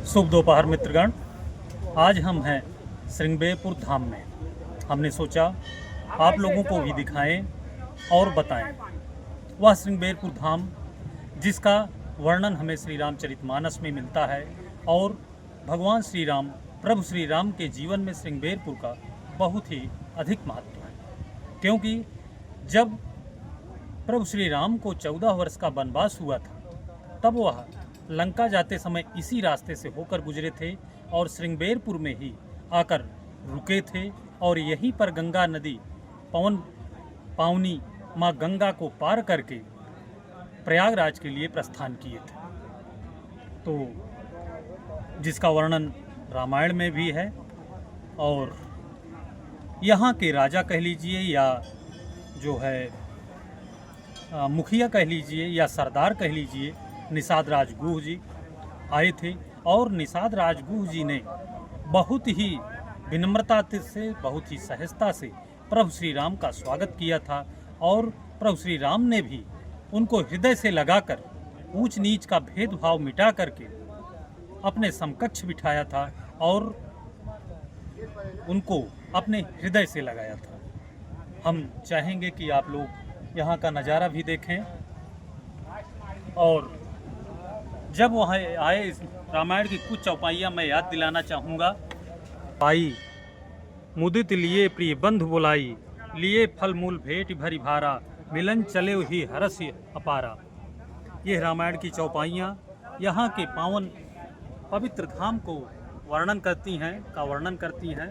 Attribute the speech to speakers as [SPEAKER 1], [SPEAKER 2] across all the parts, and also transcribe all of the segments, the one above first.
[SPEAKER 1] शुभ दोपहर मित्रगण। आज हम हैं श्रृंगेरपुर धाम में। हमने सोचा आप लोगों को भी दिखाएं और बताएं वह श्रृंगेरपुर धाम जिसका वर्णन हमें श्री रामचरितमानस में मिलता है और भगवान श्री राम प्रभु श्री राम के जीवन में श्रृंगेरपुर का बहुत ही अधिक महत्व है, क्योंकि जब प्रभु श्री राम को 14 वर्ष का वनवास हुआ था तब वह लंका जाते समय इसी रास्ते से होकर गुजरे थे और श्रृंगेरपुर में ही आकर रुके थे और यहीं पर गंगा नदी पावनी माँ गंगा को पार करके प्रयागराज के लिए प्रस्थान किए थे। तो जिसका वर्णन रामायण में भी है और यहाँ के राजा कह लीजिए या जो है मुखिया कह लीजिए या सरदार कह लीजिए, निषाद राजगुह जी आए थे और निषाद राजगुह जी ने बहुत ही विनम्रता से, बहुत ही सहजता से प्रभु श्री राम का स्वागत किया था और प्रभु श्री राम ने भी उनको हृदय से लगाकर ऊंच नीच का भेदभाव मिटा करके अपने समकक्ष बिठाया था और उनको अपने हृदय से लगाया था। हम चाहेंगे कि आप लोग यहाँ का नज़ारा भी देखें और जब वहाँ आए इस रामायण की कुछ चौपाइयाँ मैं याद दिलाना चाहूँगा। पाई मुदित लिए प्रिय बंधु बुलाई, लिए फल मूल भेंट भरी भारा, मिलन चले ही हरस अपारा। ये रामायण की चौपाइयाँ यहाँ के पावन पवित्र धाम को वर्णन करती हैं।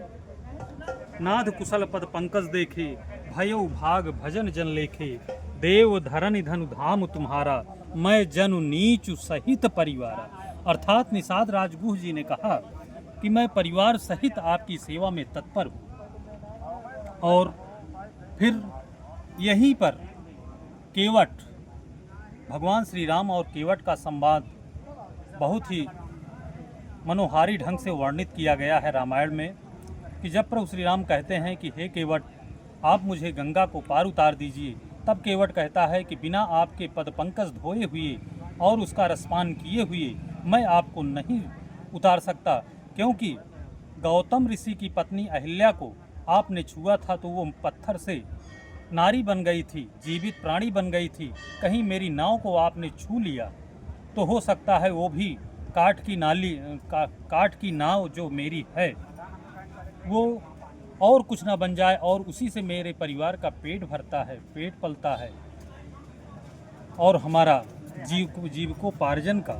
[SPEAKER 1] नाथ कुशल पद पंकज देखे, भयो भाग भजन जन लेखे, देव धरन धनु धाम तुम्हारा, मैं जनु नीचु सहित परिवारा। अर्थात निषाद राजगुह जी ने कहा कि मैं परिवार सहित आपकी सेवा में तत्पर हूँ। और फिर यहीं पर केवट, भगवान श्री राम और केवट का संवाद बहुत ही मनोहारी ढंग से वर्णित किया गया है रामायण में कि जब प्रभु श्री राम कहते हैं कि हे केवट, आप मुझे गंगा को पार उतार दीजिए, तब केवट कहता है कि बिना आपके पद पंकज धोए हुए और उसका रसपान किए हुए मैं आपको नहीं उतार सकता, क्योंकि गौतम ऋषि की पत्नी अहिल्या को आपने छुआ था तो वो पत्थर से नारी बन गई थी, जीवित प्राणी बन गई थी। कहीं मेरी नाव को आपने छू लिया तो हो सकता है वो भी काठ की नाव जो मेरी है वो और कुछ ना बन जाए और उसी से मेरे परिवार का पेट भरता है, पेट पलता है और हमारा जीविकोपार्जन का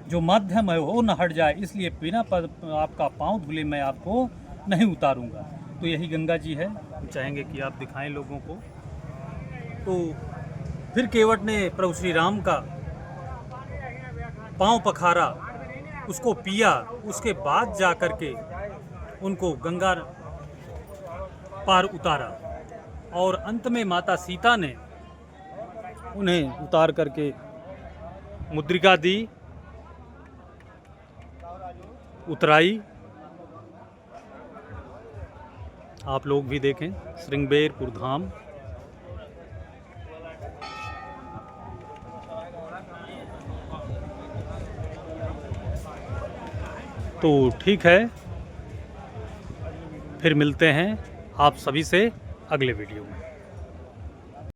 [SPEAKER 1] जो माध्यम है वो न हट जाए, इसलिए बिना आपका पांव धुले मैं आपको नहीं उतारूंगा। तो यही गंगा जी है, हम चाहेंगे कि आप दिखाएं लोगों को। तो फिर केवट ने प्रभु श्री राम का पांव पखारा, उसको पिया, उसके बाद जा कर के उनको गंगा पार उतारा और अंत में माता सीता ने उन्हें उतार करके मुद्रिका दी, उतराई। आप लोग भी देखें श्रृंगेरपुर धाम। तो ठीक है, फिर मिलते हैं आप सभी से अगले वीडियो में।